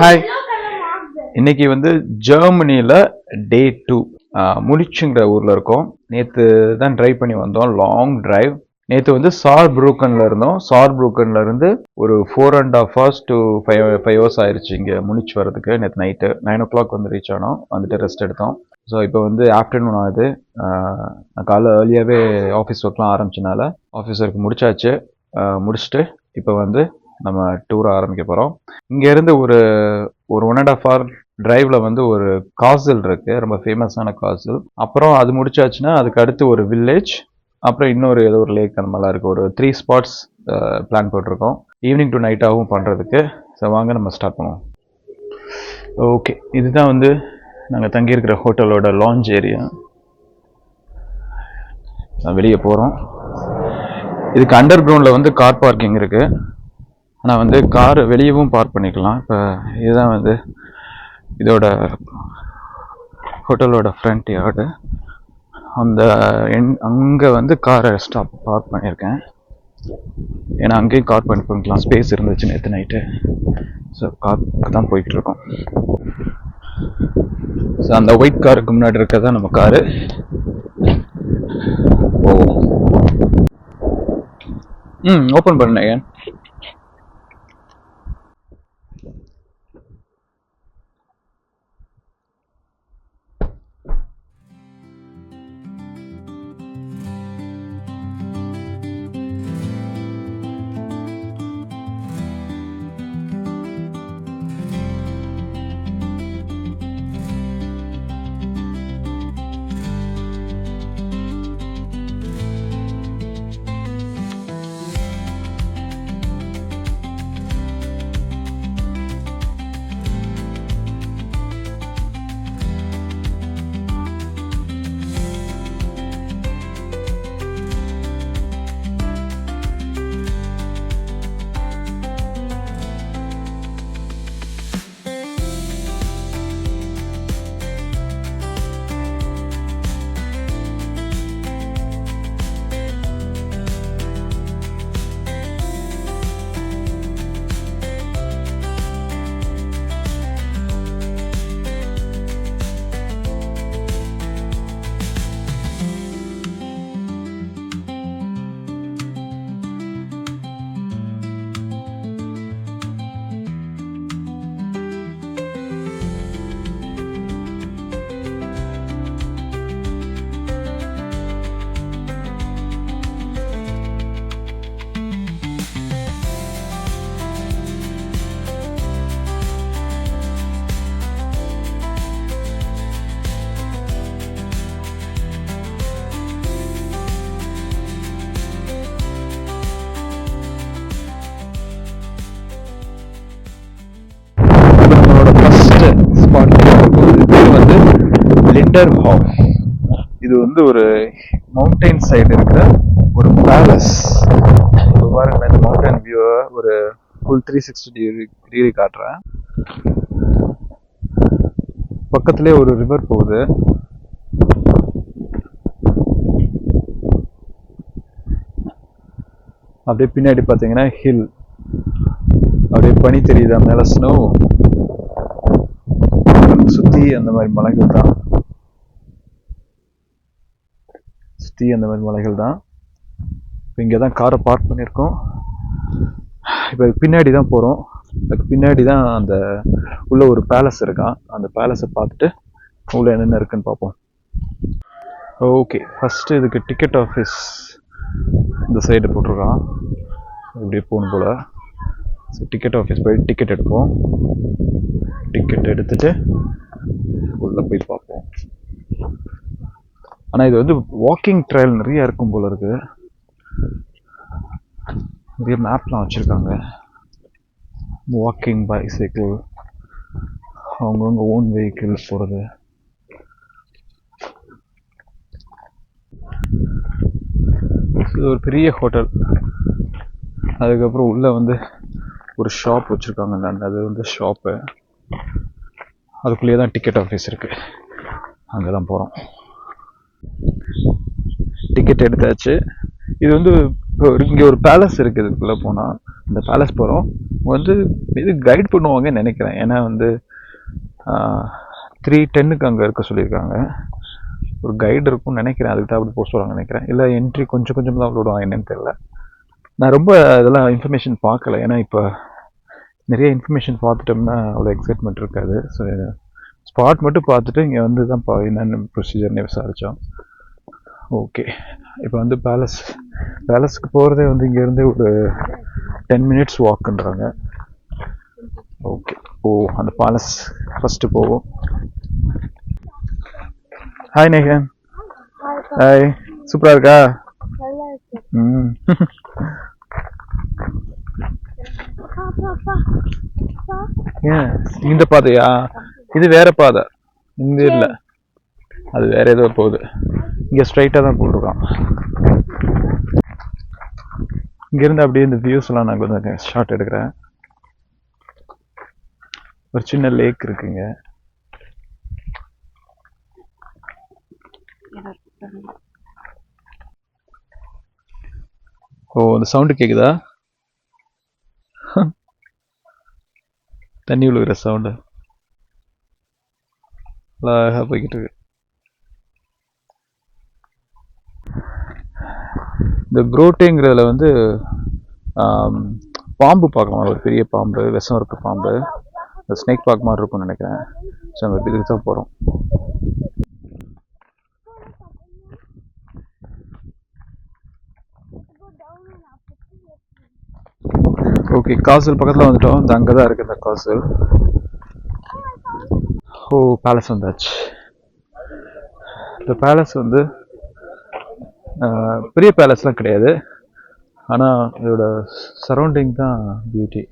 Hi, இன்னைக்கு வந்து ஜெர்மனியில் டே 2 முனிச்சுங்கிற ஊரில் இருக்கோம். நேற்று தான் ட்ரைவ் பண்ணி வந்தோம், லாங் டிரைவ். நேற்று வந்து சார்ப்ரூக்கனில் இருந்தோம். சார்ப்ரூக்கனில் இருந்து ஒரு 4.5 hours to 5 hours ஆயிடுச்சு இங்கே முனிச் வரதுக்கு. நேற்று நைட்டு 9 o'clock வந்து ரீச் ஆனோம், வந்துட்டு ரெஸ்ட் எடுத்தோம். ஸோ இப்போ வந்து ஆஃப்டர்நூன் ஆகுது. நான் காலைல ஏர்லியாகவே ஆஃபீஸ் ஒர்க்லாம் ஆரம்பிச்சனால ஆஃபீஸ் ஒர்க் முடிச்சாச்சு. முடிச்சுட்டு இப்போ வந்து நம்ம டூரை ஆரம்பிக்க போகிறோம். இங்கேருந்து ஒரு 1.5 hour டிரைவ்ல வந்து ஒரு காசல் இருக்கு, ரொம்ப ஃபேமஸான காசல். அப்புறம் அது முடிச்சாச்சுன்னா அதுக்கு அடுத்து ஒரு வில்லேஜ், அப்புறம் இன்னொரு ஏதோ ஒரு லேக் அந்த மாதிரிலாம் இருக்குது. ஒரு 3 spots பிளான் போட்டிருக்கோம், ஈவினிங் டு நைட்டாகவும் பண்ணுறதுக்கு. ஸோ வாங்க நம்ம ஸ்டார்ட் பண்ணுவோம். ஓகே, இதுதான் வந்து நாங்கள் தங்கியிருக்கிற ஹோட்டலோட லான்ச் ஏரியா. வெளியே போகிறோம். இதுக்கு அண்டர் கிரவுண்டில் வந்து கார் பார்க்கிங் இருக்குது. ஆனால் வந்து கார் வெளியவும் பார்க் பண்ணிக்கலாம். இப்போ இதுதான் வந்து இதோட ஹோட்டலோட ஃப்ரண்ட் யார்டு. அந்த அங்கே வந்து காரை பார்க் பண்ணியிருக்கேன். ஏன்னா அங்கேயும் கார் பார்க் பண்ணிக்கலாம், ஸ்பேஸ் இருந்துச்சு நேற்று நைட்டு. ஸோ காருக்கு தான் போயிட்டுருக்கோம். ஸோ அந்த ஒயிட் காருக்கு முன்னாடி இருக்கிறதா நம்ம காரு. ஓப்பன் பண்ணேன். லிண்டர்ஹாஃப். இது வந்து ஒரு மவுண்டைன் சைடு இருக்கிற ஒரு பேலஸ். இப்போ பாருங்க, இந்த மவுண்டன் வியூவை ஒரு ஃபுல் 360 டிகிரி காட்டுறேன். பக்கத்துலேயே ஒரு ரிவர் போகுது. அப்படியே பின்னாடி பார்த்தீங்கன்னா ஹில், அப்படியே பனி தெரியுதா, மேலே ஸ்னோ, சுற்றி அந்த மாதிரி மலைகள் தான். அந்த மாதிரி மலைகள் தான். இப்போ இங்கே தான் காரை பார்க் பண்ணியிருக்கோம். இப்போ பின்னாடி தான் போகிறோம். அதுக்கு பின்னாடி தான் அந்த உள்ள ஒரு பேலஸ் இருக்கான். அந்த பேலஸை பார்த்துட்டு உள்ள என்னென்ன இருக்குன்னு பார்ப்போம். ஓகே, ஃபஸ்ட்டு இதுக்கு டிக்கெட் ஆஃபீஸ் இந்த சைடு போட்டிருக்கான். இப்படி போகணும் போல். ஸோ டிக்கெட் ஆஃபீஸ் போய் டிக்கெட் எடுப்போம். டிக்கெட் எடுத்துட்டு உள்ளே போய் பார்ப்போம். ஆனால் இது வந்து வாக்கிங் ட்ரையல் நிறைய இருக்கும் போல இருக்கு. நிறைய மேப்லாம் வச்சுருக்காங்க. வாக்கிங், பைசைக்கிள், அவங்கவுங்க ஓன் வெஹிக்கிள் போகிறது. இது ஒரு பெரிய ஹோட்டல். அதுக்கப்புறம் உள்ளே வந்து ஒரு ஷாப் வச்சுருக்காங்க. அது வந்து ஷாப்பு. அதுக்குள்ளேயே தான் டிக்கெட் ஆஃபீஸ் இருக்குது. அங்கே தான் போகிறோம். டிக்கெட் எடுத்தாச்சு. இது வந்து இங்கே ஒரு பேலஸ் இருக்குது. இதுக்குள்ளே போனால் இந்த பேலஸ் போகிறோம். வந்து இது கைட் பண்ணுவாங்கன்னு நினைக்கிறேன். ஏன்னா வந்து 3:10க்கு அங்கே இருக்க சொல்லியிருக்காங்க. ஒரு கைடு இருக்கும்னு நினைக்கிறேன். அதுக்கு தான் அப்படி போக சொல்லுவாங்க நினைக்கிறேன். இல்லை என்ட்ரி கொஞ்சம் கொஞ்சம் தான் விடுவாங்க, என்னன்னு தெரியல. நான் ரொம்ப இதெல்லாம் இன்ஃபர்மேஷன் பார்க்கல. ஏன்னா இப்போ நிறைய இன்ஃபர்மேஷன் பார்த்துட்டோம்னா அவ்வளோ எக்ஸைட்மெண்ட் இருக்காது. ஸோ ஸ்பாட் மட்டும் பார்த்துட்டு இங்கே வந்து தான் என்னென்ன ப்ரொசீஜர்னே விசாரித்தோம். ஓகே, இப்போ வந்து பேலஸ்க்கு போகிறதே வந்து இங்கேருந்து ஒரு 10 minutes வாக்குன்றாங்க. ஓகே, அந்த பேலஸ் ஃபஸ்ட்டு போவோம். ஹாய் நேகன். ஹாய், சூப்பராக இருக்கா? ம். இந்த பாதையா? இது வேற பாதை, இந்த இல்லை, அது வேற ஏதோ போகுது. இங்கே ஸ்ட்ரைட்டாக தான் போட்டிருக்கான். இங்கேருந்து அப்படியே இந்த வியூஸ்லாம் நான் கொஞ்சம் ஷார்ட் எடுக்கிறேன். ஒரு சின்ன லேக் இருக்குங்க. அந்த சவுண்டு கேக்குதா? தண்ணி விழுகிற சவுண்டு அழகாக போய்கிட்டு இருக்கு. இந்த குரோட்டேங்கிறதுல வந்து பாம்பு பார்க்கலாம். ஒரு பெரிய பாம்பு, விஷம் இருக்க பாம்பு, ஸ்னேக் பார்க் மாதிரி இருக்கும்னு நினைக்கிறேன். ஸோ நம்ம இதுக்கு தான் போகிறோம். ஓகே, காசல் பக்கத்தில் வந்துட்டோம். இந்த அங்கே தான் இருக்குது இந்த காசல். பேலஸ் வந்தாச்சு. இந்த பேலஸ் வந்து பெரிய பேலஸ்லாம் கிடையாது, ஆனால் இதோட சரௌண்டிங் தான் பியூட்டி.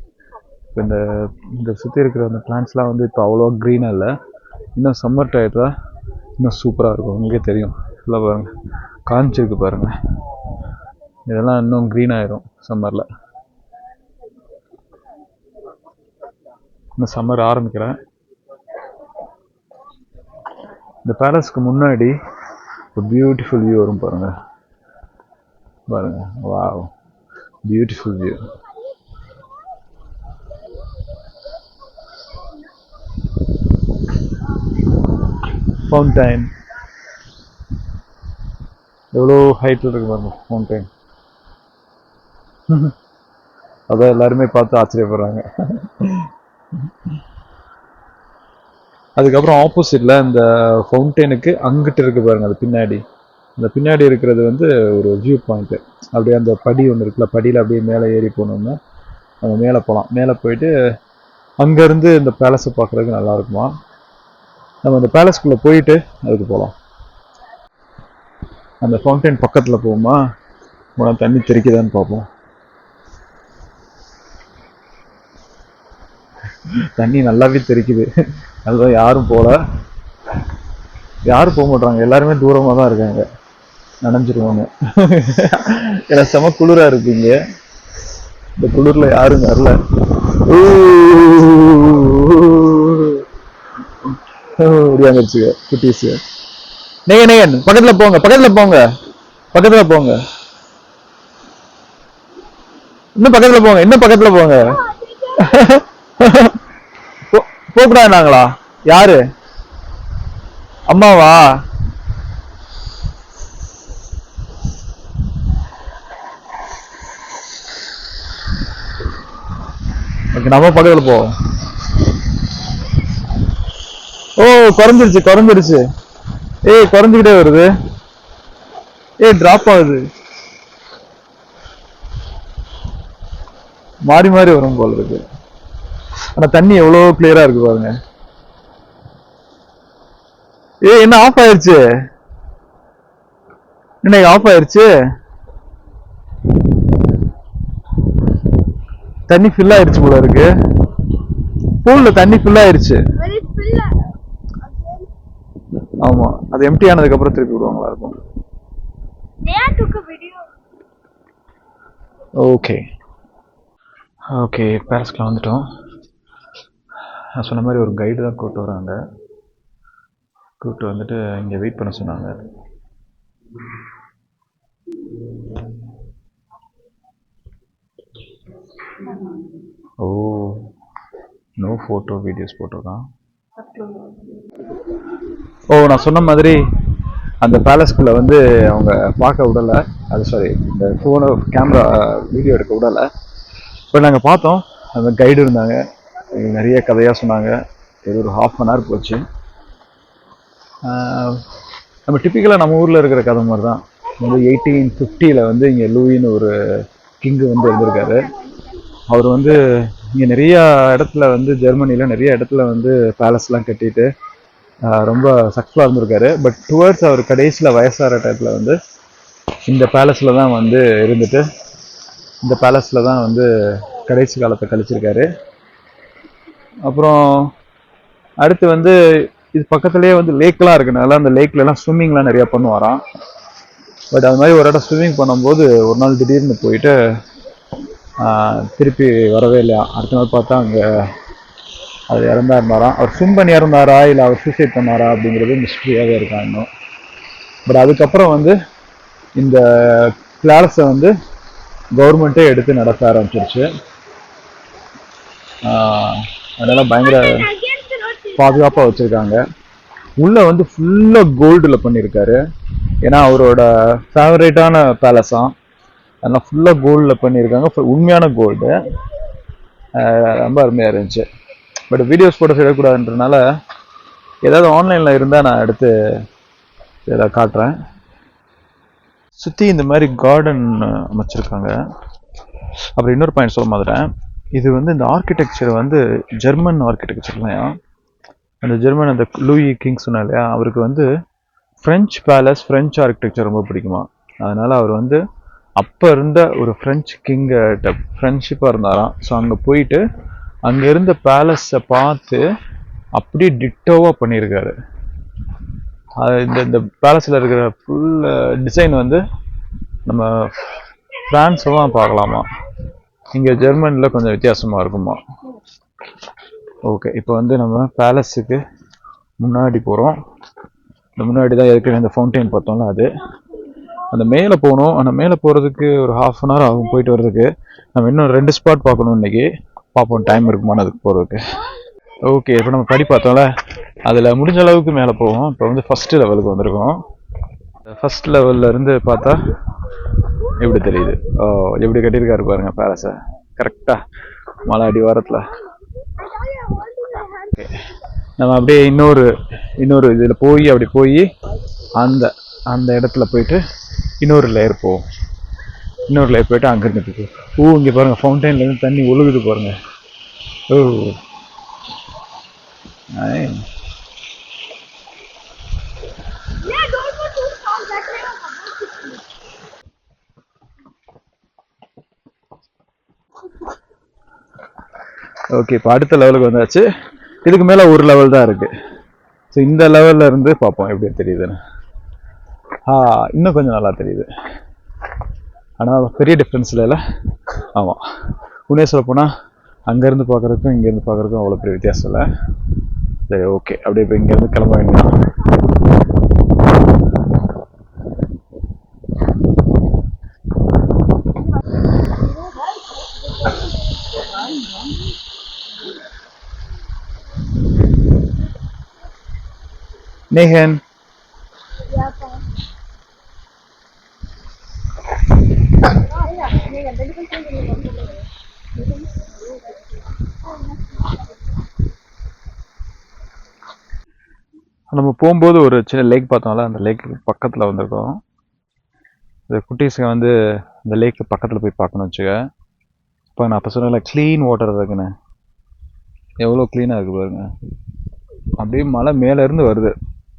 இப்போ இந்த சுற்றி இருக்கிற அந்த பிளான்ட்ஸ்லாம் வந்து இப்போ அவ்வளோ க்ரீனாக இல்லை. இன்னும் சம்மர் டயத்தில் இன்னும் சூப்பராக இருக்கும். இங்கே தெரியும் ஃபுல்லாக பாருங்கள், காஞ்சிருக்கு பாருங்கள். இதெல்லாம் இன்னும் க்ரீன் ஆயிரும் சம்மரில். இன்னும் சம்மர் ஆரம்பிக்கிறேன். இந்த பேலஸ்க்கு முன்னாடி ஒரு பியூட்டிஃபுல் வியூ வரும் பாருங்க. பாருங்க, வாவ், பியூட்டிஃபுல் வியூ. ஃபவுண்டைன் எவ்வளோ ஹைட்டில் இருக்கு பாருங்க ஃபவுண்டைன். அதான் எல்லாருமே பார்த்து ஆச்சரியப்படுறாங்க. அதுக்கப்புறம் ஆப்போசிட்ல இந்த ஃபவுண்டைனுக்கு அங்கிட்டு இருக்கு பாருங்க, அது பின்னாடி. அந்த பின்னாடி இருக்கிறது வந்து ஒரு வியூ பாயிண்ட். அப்படியே அந்த படி ஒன்று இருக்குல்ல, படியில் அப்படியே மேலே ஏறி போனோம்னா நம்ம மேலே போகலாம். மேலே போயிட்டு அங்கேருந்து இந்த பேலஸை பார்க்குறதுக்கு நல்லா இருக்குமா. நம்ம அந்த பேலஸ்குள்ளே போயிட்டு அதுக்கு போகலாம். அந்த ஃபவுண்டைன் பக்கத்தில் போகுமா, தண்ணி தெறிக்குதான்னு பார்ப்போம். தண்ணி நல்லாவே தெறிக்குது. அதுதான் யாரும் போக மாட்டாங்க, எல்லாருமே தூரமாக தான் இருக்காங்க. நனைஞ்சிருவாங்க. ஏன்னா செம குளிரா இருக்குங்க. இந்த குளிர்ல யாரும் வரல. ஓடியாந்துருச்சு குட்டீஸ். நேகன் பக்கத்துல போங்க, பக்கத்துல போங்க, பக்கத்துல போங்க, இன்னும் பக்கத்துல போங்க, இன்னும் பக்கத்துல போங்க. போகக்கூடாதுனாங்களா? யாரு? அம்மாவா? நம்ம பக்கத்துல போவோம். குறைஞ்சிருச்சு. குறைஞ்சுக்கிட்டே வருது. டிராப் ஆகுது. மாறி மாறி வரும் போல இருக்கு. ஆனா தண்ணி எவ்வளவு கிளியரா இருக்கு பாருங்க. என்ன ஆஃப் ஆயிருச்சு? என்ன ஆஃப் ஆயிருச்சு? தண்ணி ஃபில் ஆயிருச்சு போல இருக்கு. பூல்ல தண்ணி ஃபில் ஆயிருச்சு. ஆமா, அது எம்டி ஆனதுக்கு அப்புறம் திருப்பி விடுவாங்களா இருக்கும். ஓகே, பேலஸ்க்குலாம் வந்துட்டோம். நான் சொன்ன மாதிரி ஒரு கைடு தான் கூப்பிட்டு வராங்க. கூப்பிட்டு வந்துட்டு இங்கே வெயிட் பண்ண சொன்னாங்க. ஓ, நோ ஃபோட்டோ வீடியோஸ் போட்டிருக்கான். ஓ, நான் சொன்ன மாதிரி அந்த பேலஸ்குள்ளே வந்து அவங்க பார்க்க விடலை. அது சாரி, இந்த ஃபோனை கேமரா வீடியோ எடுக்க விடலை. இப்போ நாங்கள் பார்த்தோம், அந்த கைடு இருந்தாங்க, நிறைய கதையாக சொன்னாங்க. இது ஒரு ½ போச்சு. நம்ம டிப்பிக்கலாக நம்ம ஊரில் இருக்கிற கதை மாதிரி தான். வந்து 1850 வந்து இங்கே லூயின்னு ஒரு கிங்கு வந்து இருந்திருக்காரு. அவர் வந்து இங்கே நிறையா இடத்துல வந்து ஜெர்மனியில் நிறைய இடத்துல வந்து பேலஸ்லாம் கட்டிட்டு ரொம்ப சக்ஸஸ்ஃபுல்லாக இருந்திருக்காரு. பட் டுவர்ட்ஸ் அவர் கடைசியில் வயசாகிற டயத்தில் வந்து இந்த பேலஸில் தான் வந்து இருந்துட்டு இந்த பேலஸில் தான் வந்து கடைசி காலத்தை கழிச்சிருக்காரு. அப்புறம் அடுத்து வந்து இது பக்கத்துலேயே வந்து லேக்லாம் இருக்குனால அந்த லேக்லலாம் ஸ்விம்மிங்லாம் நிறையா பண்ணுவாராம். பட் அது மாதிரி ஒரு இடம் ஸ்விம்மிங் பண்ணும்போது ஒரு நாள் திடீர்னு போயிட்டு திருப்பி வரவே இல்லையா. அடுத்த நாள் பார்த்தா அங்கே அது இருந்தாராம். அவர் ஸ்விம் பண்ணி இறந்தாரா இல்லை அவர் சூசைட் பண்ணாரா அப்படிங்கிறது மிஸ்ட்ரியாகவே இருக்கா இன்னும். பட் அதுக்கப்புறம் வந்து இந்த பேலஸை வந்து கவர்மெண்ட்டே எடுத்து நடத்த ஆரம்பிச்சிருச்சு. அதனால பயங்கர பாதுகாப்பாக வச்சுருக்காங்க. உள்ளே வந்து ஃபுல்லாக கோல்டில் பண்ணியிருக்காரு. ஏன்னா அவரோட ஃபேவரேட்டான பேலஸாம், அதெல்லாம் ஃபுல்லாக கோல்டில் பண்ணியிருக்காங்க. உண்மையான கோல்டு. ரொம்ப அருமையாக இருந்துச்சு. பட் வீடியோஸ் போட்டோ எடுக்கக்கூடாதுன்றனால ஏதாவது ஆன்லைனில் இருந்தால் நான் எடுத்து ஏதாவது காட்டுறேன். சுற்றி இந்த மாதிரி கார்டன் அமைச்சிருக்காங்க. அப்புறம் இன்னொரு பாயிண்ட் சொல்ல மாதிரிறேன், இது வந்து இந்த ஆர்கிடெக்சர் வந்து ஜெர்மன் ஆர்கிடெக்சர் இல்லையா. அந்த ஜெர்மன் அந்த லூயி கிங் சொன்னா இல்லையா, அவருக்கு வந்து ஃப்ரெஞ்ச் பேலஸ் ஃப்ரெஞ்ச் ஆர்கிடெக்சர் ரொம்ப பிடிக்குமா. அதனால அவர் வந்து அப்போ இருந்த ஒரு ஃப்ரெஞ்ச் கிங்கிட்ட ஃப்ரெண்ட்ஷிப்பாக இருந்தாராம். ஸோ அங்கே போயிட்டு அங்கே இருந்த பேலஸை பார்த்து அப்படியே டிட்டோவாக பண்ணியிருக்காரு. இந்த பேலஸில் இருக்கிற ஃபுல் டிசைன் வந்து நம்ம ஃப்ரான்ஸ்லாம் பார்க்கலாமா. இங்கே ஜெர்மனியில் கொஞ்சம் வித்தியாசமாக இருக்குமா. ஓகே, இப்போ வந்து நம்ம பேலஸுக்கு முன்னாடி போகிறோம். இந்த முன்னாடி தான் ஏற்கனவே இந்த ஃபவுண்டைன் பார்த்தோம்ல, அது அந்த மேலே போகணும். ஆனால் மேலே போகிறதுக்கு ஒரு ½ ஆகும் போயிட்டு வர்றதுக்கு. நம்ம இன்னும் 2 ஸ்பாட் பார்க்கணும் இன்றைக்கி. பார்ப்போம் டைம் இருக்குமான்னு அதுக்கு போகிறதுக்கு. ஓகே, இப்போ நம்ம படி பார்த்தோம்ல, அதில் முடிஞ்ச அளவுக்கு மேலே போவோம். இப்போ வந்து ஃபஸ்ட்டு லெவலுக்கு வந்திருக்கோம். ஃபஸ்ட் லெவலில் இருந்து பார்த்தா எப்படி தெரியுது. எப்படி கட்டியிருக்காரு பாருங்க பேலஸை, கரெக்டாக மலை அடிவாரத்தில். ஓகே, நம்ம அப்படியே இன்னொரு இதில் போய் அப்படி போய் அந்த இடத்துல போயிட்டு இன்னொரு லேயர் போவோம். இன்னொரு லேயர் போயிட்டு அங்கேருந்து இங்கே பாருங்கள், ஃபவுண்டைன்லேருந்து தண்ணி ஒழுகுது பாருங்கள். ஓ, ஓகே, இப்போ அடுத்த லெவலுக்கு வந்தாச்சு. இதுக்கு மேலே ஒரு லெவல் தான் இருக்குது. ஸோ இந்த லெவலில் இருந்து பார்ப்போம் எப்படி தெரியுதுன்னு. இன்னும் கொஞ்சம் நல்லா தெரியுது. ஆனால் பெரிய டிஃப்ரென்ஸ் இல்லை. ஆமாம், உண்மையாக சொல்ல போனால் அங்கேருந்து பார்க்குறதுக்கும் இங்கேருந்து பார்க்குறதுக்கும் அவ்வளோ பெரிய வித்தியாசம் இல்லை. சரி, ஓகே, அப்படியே இப்போ இங்கேருந்து கிளம்ப வேண்டியதான். நேஹன், நம்ம போகும்போது ஒரு சின்ன லேக் பார்த்தோம்ல, அந்த லேக்கு பக்கத்தில் வந்திருக்கோம். இந்த குட்டீஸுங்க வந்து இந்த லேக்கு பக்கத்தில் போய் பார்க்கணும் வச்சுக்க. இப்போ நான் அப்போ சொன்னல க்ளீன் வாட்டர் இருக்குன்னு, எவ்வளோ க்ளீனாக இருக்குது பாருங்க. அப்படியே மலை மேலேருந்து வருது.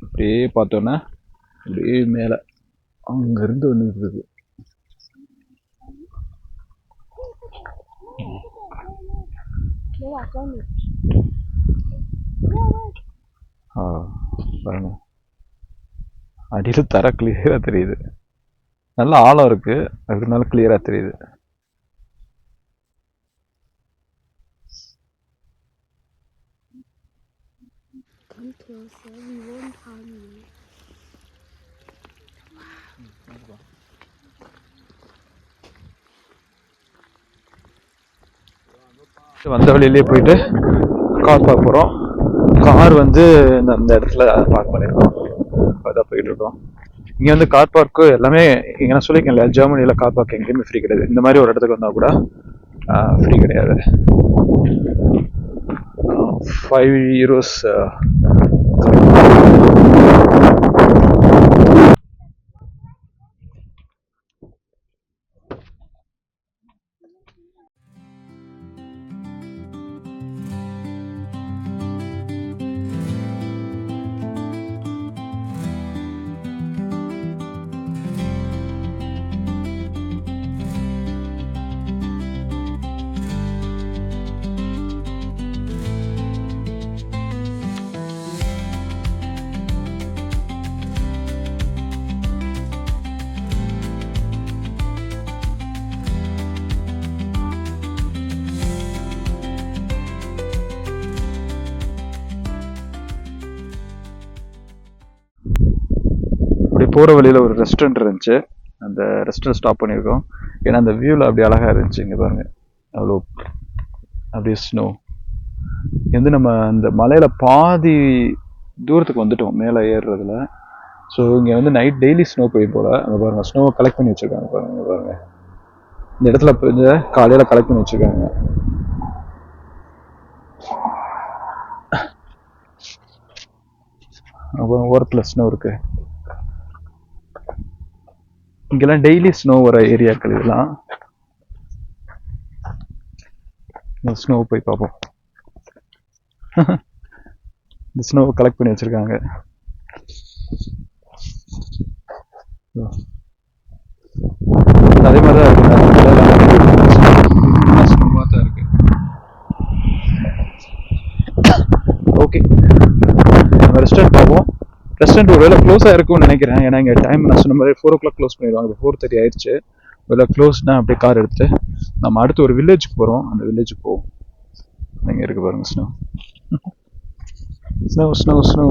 அப்படியே பார்த்தோன்னா அப்படியே மேலே அங்கேருந்து வந்துட்டு இருக்கு. பாருங்க, அடியில் தர கிளியராக தெரியுது. நல்ல ஆழம் இருக்கு, அதனால கிளியராக தெரியுது. Come closer, we won't harm you. வந்த வழியிலே போயிட்டு கார் பார்க் போகிறோம். கார் வந்து இந்த இடத்துல பார்க் பண்ணியிருக்கோம். அதான் போயிட்டு இருக்கோம். இங்கே வந்து கார் பார்க்கு எல்லாமே இங்கே நான் சொல்லியிருக்கேன் இல்லையா, ஜெர்மனியில் கார் பார்க் எங்கேயுமே ஃப்ரீ கிடையாது. இந்த மாதிரி ஒரு இடத்துக்கு வந்தால் கூட ஃப்ரீ கிடையாது. 5 euros. அப்படி போகிற வழியில் ஒரு ரெஸ்டாரண்ட் இருந்துச்சு. அந்த ரெஸ்டாரண்ட் ஸ்டாப் பண்ணியிருக்கோம். ஏன்னா அந்த வியூவில் அப்படி அழகாக இருந்துச்சு. இங்கே பாருங்கள், அவ்வளோ அப்படியே ஸ்னோ. வந்து நம்ம அந்த மலையில் பாதி தூரத்துக்கு வந்துட்டோம் மேலே ஏறுறதுல. ஸோ இங்கே வந்து நைட் டெய்லி ஸ்னோ பெய்யும் போல். அங்கே பாருங்கள், ஸ்னோவை கலெக்ட் பண்ணி வச்சுருக்காங்க பாருங்கள். பாருங்கள், இந்த இடத்துல கொஞ்சம் காலையில் கலெக்ட் பண்ணி வச்சுருக்காங்க. அப்புறம் ஓரத்தில் ஸ்னோ இருக்கு. இங்கெல்லாம் டெய்லி ஸ்னோ வர ஏரியாக்கள் இதெல்லாம். ஸ்னோ போய் பார்ப்போம். இந்த ஸ்னோவை கலெக்ட் பண்ணி வச்சிருக்காங்க. அதே மாதிரி தான் இருக்கு. ஸ்னோவாக தான் இருக்கு. ஓகே, நம்ம ரெஸ்டாரண்ட் பார்ப்போம். ரெஸ்டாரண்ட் ஒரு வேளை க்ளோஸாக இருக்கும்னு நினைக்கிறேன். ஏன்னா இங்கே டைம் நான் சொன்ன மாதிரி 4 o'clock க்ளோஸ் பண்ணிடுவாங்க. 4:30 ஆயிடுச்சு. வேலை க்ளோஸ்னா அப்படியே கார் எடுத்துட்டு நம்ம அடுத்து ஒரு வில்லேஜுக்கு போகிறோம். அந்த வில்லேஜுக்கு போவோம். இங்கே இருக்கு பாருங்க, ஸ்னோ ஸ்னோ ஸ்னோ ஸ்னோ.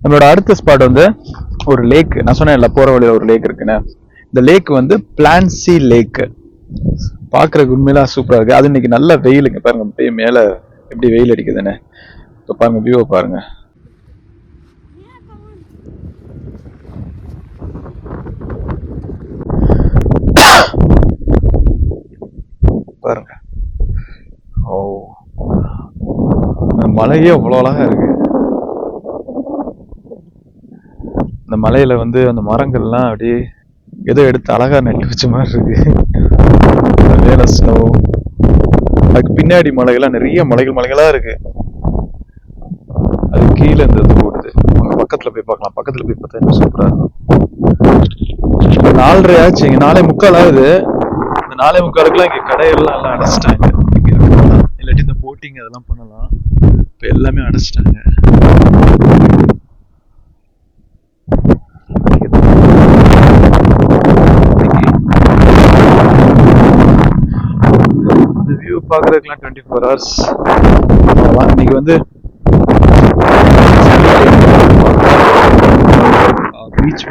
நம்மளோட அடுத்த ஸ்பாட் வந்து ஒரு லேக். நான் சொன்னேன்ல போற வழியில ஒரு லேக் இருக்குன்னு. இந்த லேக் வந்து பிளான்சி லேக். பாக்குறதுக்கு உண்மையில சூப்பரா இருக்கு. அது இன்னைக்கு நல்ல வெயிலுங்க பாருங்க, அப்படியே மேல எப்படி வெயில் அடிக்குதுன்னு. இப்போ பாருங்க, வியூவை பாருங்க. பாருங்க, ஓ மலையே அவ்வளோ அழகா இருக்கு. இந்த மலையில வந்து அந்த மரங்கள்லாம் அப்படியே ஏதோ எடுத்து அழகா நட்டு வச்ச மாதிரி இருக்கு. மேல ஸ்னோ, அதுக்கு பின்னாடி மலைகள்லாம் நிறைய மலைகளா இருக்கு. அது கீழே இந்த ஓடுது. அங்க பக்கத்துல போய் பார்க்கலாம். பக்கத்துல போய் பார்த்தா இன்னும் சூப்பரா இருக்கும். 4:30 ஆச்சு. இங்க 4:45 ஆகுது. இந்த 4:45க்குலாம் இங்க கடையெல்லாம் எல்லாம் அடைச்சிட்டாங்க. இல்லாட்டி இந்த போட்டிங் அதெல்லாம் பண்ணலாம். இப்ப எல்லாமே அடைச்சிட்டாங்க. இந்த வியூ பாக்குறதுக்குலாம் 24 hours. இன்னைக்கு வந்து பீச்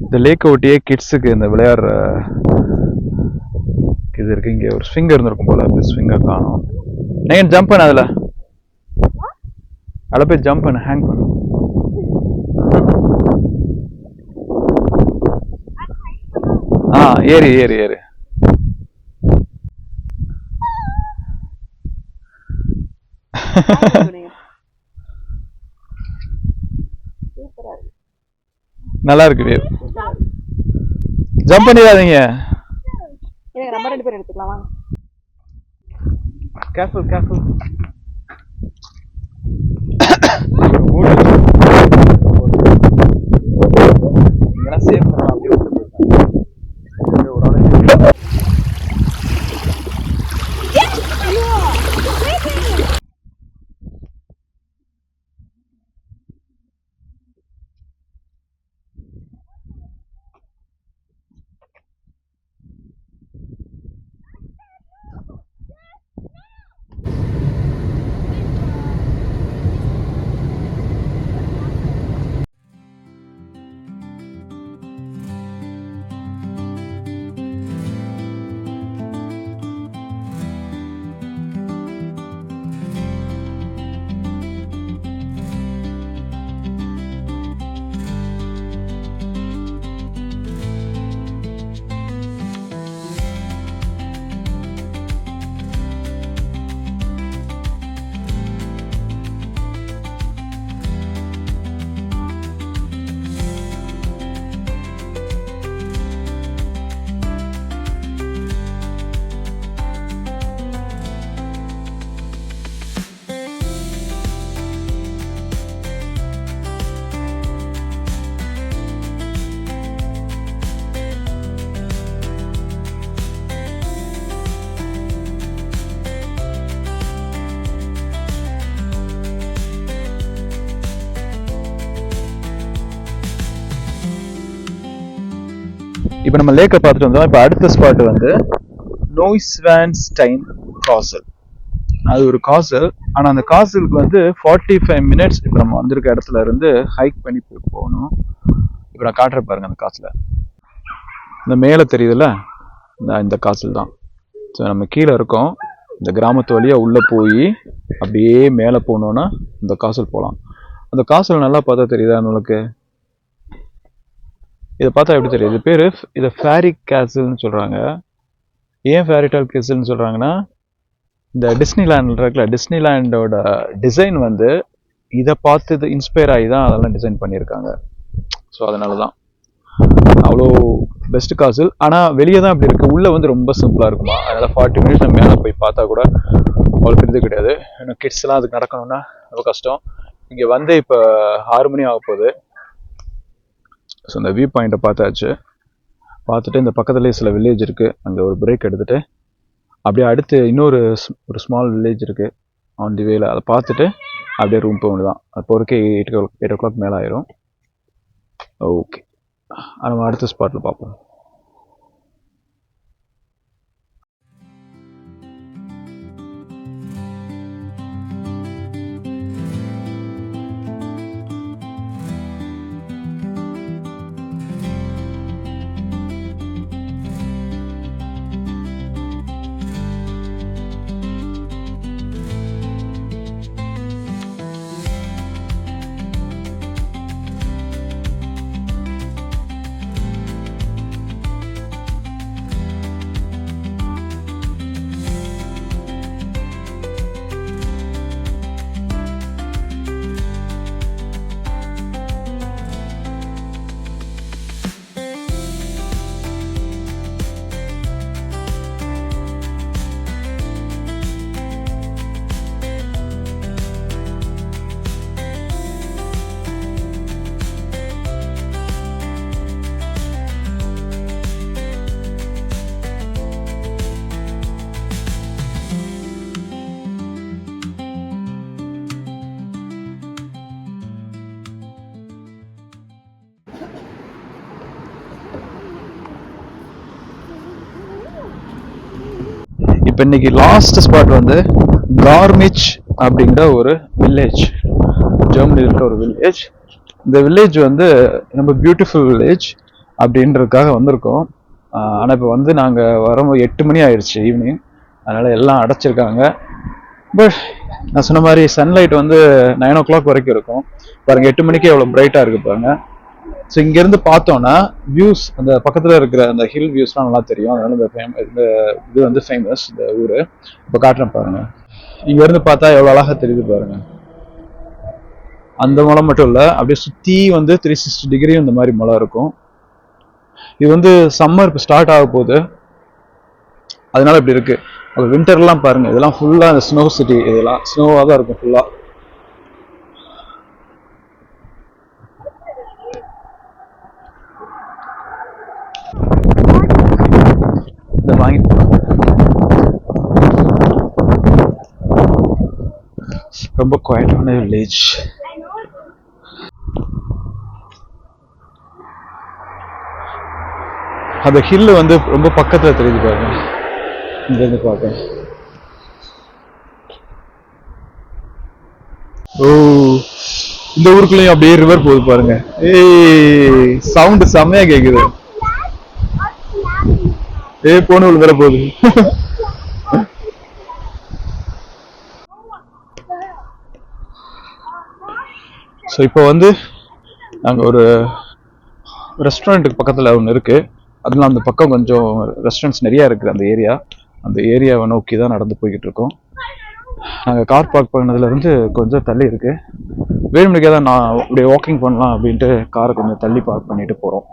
இந்த லேக்கை ஒட்டியே கிட்ஸுக்கு இந்த விளையாடுற இது இருக்கு. இங்க ஒரு ஸ்விங் இருந்திருக்கும் போல. அந்த ஸ்விங்கை காணும். நீங்க ஜம்ப் பண்ண அதுல போய் ஜம்ப் பண்ண, ஹேங் பண்ண. ஏறு ஏறு ஏறு. நல்லா இருக்கு வியூ. ஜம்ப் பண்ணிடாதீங்க. நம்ம 2 பேரும் எடுத்துக்கலாம் வாங்க. Careful careful. இப்போ நம்ம லேக்கை பார்த்துட்டு வந்தோம். இப்போ அடுத்த ஸ்பாட் வந்து நோய்ஸ்வான்ஸ்டைன் காசல். அது ஒரு காசல். ஆனால் அந்த காசலுக்கு வந்து 45 மினிட்ஸ் இப்போ நம்ம வந்திருக்க இடத்துல இருந்து ஹைக் பண்ணி போகணும். இப்போ நான் காட்டுற பாருங்க அந்த காசில். இந்த மேலே தெரியுதுல்ல, இந்த காசல் தான். ஸோ நம்ம கீழே இருக்கோம். இந்த கிராமத்து வழியாக உள்ளே போய் அப்படியே மேலே போனோன்னா இந்த காசல் போகலாம். அந்த காசல் நல்லா பார்த்தா தெரியுதா உங்களுக்கு? இதை பார்த்தா எப்படி தெரியுது? இது பேர் இதை ஃபேரி கேசல்னு சொல்கிறாங்க. ஏன் ஃபேரிடால் கேசல்னு சொல்கிறாங்கன்னா, இந்த டிஸ்னிலேண்ட் இருக்குல்ல, டிஸ்னிலேண்டோட டிசைன் வந்து இதை பார்த்து இன்ஸ்பயர் ஆகி தான் அதெல்லாம் டிசைன் பண்ணியிருக்காங்க. ஸோ அதனால தான் அவ்வளோ பெஸ்ட் காசல். ஆனால் வெளியே தான் அப்படி இருக்குது, உள்ளே வந்து ரொம்ப சிம்பிளாக இருக்குமா. அதனால் 40 மினிட்ஸ் நம்ம மேலே போய் பார்த்தா கூட அவ்வளோ பெரியது கிடையாது. ஏன்னா கிட்ஸ்லாம் அதுக்கு நடக்கணும்னா ரொம்ப கஷ்டம். இங்கே வந்து இப்போ 6 மணி ஆக போகுது. ஸோ இந்த வியூ பாயிண்ட்டை பார்த்தாச்சு. பார்த்துட்டு இந்த பக்கத்துலேயே சில வில்லேஜ் இருக்குது, அங்கே ஒரு பிரேக் எடுத்துகிட்டு அப்படியே அடுத்து இன்னொரு ஸ்மால் வில்லேஜ் இருக்குது ஆன் தி வேல. அதை பார்த்துட்டு அப்படியே ரூம் போக வேண்டியதான். அப்போ வரைக்கும் 8 o'clock மேலே ஆயிரும். ஓகே, நம்ம அடுத்த ஸ்பாட்டில் பார்ப்போம். இப்போ இன்னைக்கு லாஸ்ட் ஸ்பாட் வந்து கார்மிச் அப்படிங்கிற ஒரு வில்லேஜ், ஜெர்மனியில் இருக்கிற ஒரு வில்லேஜ். இந்த வில்லேஜ் வந்து ரொம்ப பியூட்டிஃபுல் வில்லேஜ் அப்படின்றதுக்காக வந்திருக்கோம். ஆனால் இப்போ வந்து நாங்கள் வரும்போது 8 மணி ஆயிடுச்சு ஈவினிங். அதனால் எல்லாம் அடைச்சிருக்காங்க. பட் நான் சொன்ன மாதிரி சன்லைட் வந்து 9 o'clock வரைக்கும் இருக்கும். பாருங்கள் 8 மணிக்கு எவ்வளோ பிரைட்டாக இருக்குது பாருங்கள். ஸோ இங்கேருந்து பார்த்தோன்னா வியூஸ், அந்த பக்கத்தில் இருக்கிற அந்த ஹில் வியூஸ்லாம் நல்லா தெரியும். அதனால இந்த இது வந்து ஃபேமஸ் இந்த ஊர். இப்போ காட்டுறேன் பாருங்க. இங்கேருந்து பார்த்தா எவ்வளோ அழகாக தெரியுது பாருங்க. அந்த மலை மட்டும் இல்லை, அப்படியே சுற்றி வந்து 360 டிகிரியும் இந்த மாதிரி மலை இருக்கும். இது வந்து சம்மர் இப்போ ஸ்டார்ட் ஆக போகுது, அதனால இப்படி இருக்கு. அப்போ வின்டர்லாம் பாருங்க, இதெல்லாம் ஃபுல்லாக இந்த ஸ்னோ சிட்டி, இதெல்லாம் ஸ்னோவாக தான் இருக்கும் ஃபுல்லாக. வாங்கிட்டு போறோம். ரொம்ப குவைட்டான வில்லேஜ். அந்த ஹில் வந்து ரொம்ப பக்கத்துல தெரியுது பாருங்க, இங்க இருந்து பார்க்க. ஓ, இந்த ஊருக்குள்ளயும் அப்படியே ரிவர் போகுது பாருங்க. ஏய், சவுண்ட் செம்மையா கேக்குது. போன வேற போகுது. ஸோ இப்போ வந்து நாங்கள் ஒரு ரெஸ்டாரண்ட்டுக்கு பக்கத்தில் ஒன்று இருக்குது. அதில் அந்த பக்கம் கொஞ்சம் ரெஸ்டாரண்ட்ஸ் நிறையா இருக்குது. அந்த ஏரியாவை நோக்கி தான் நடந்து போய்கிட்டு இருக்கோம். நாங்கள் கார் பார்க் பண்ணதுலேருந்து கொஞ்சம் தள்ளி இருக்குது. வேணுமணிக்கே தான் நான் அப்படியே வாக்கிங் பண்ணலாம் அப்படின்ட்டு காரை கொஞ்சம் தள்ளி பார்க் பண்ணிட்டு போகிறோம்.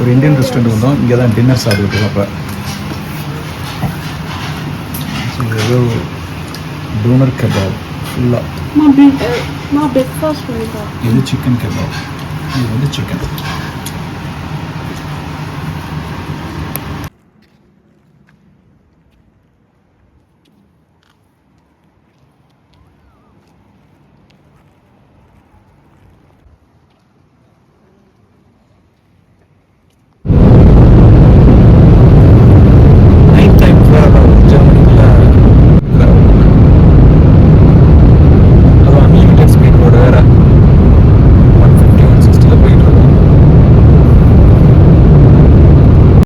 ஒரு இந்தியன் ரெஸ்டாரண்ட் வந்தோம், இங்கே தான் டின்னர் சாப்பிட்டுருக்கோம். அப்போ ஏதோ டோனர் கபாப் ஃபுல்லாக, My breakfast right now. இது சிக்கன் கபாப், இது வந்து சிக்கன்.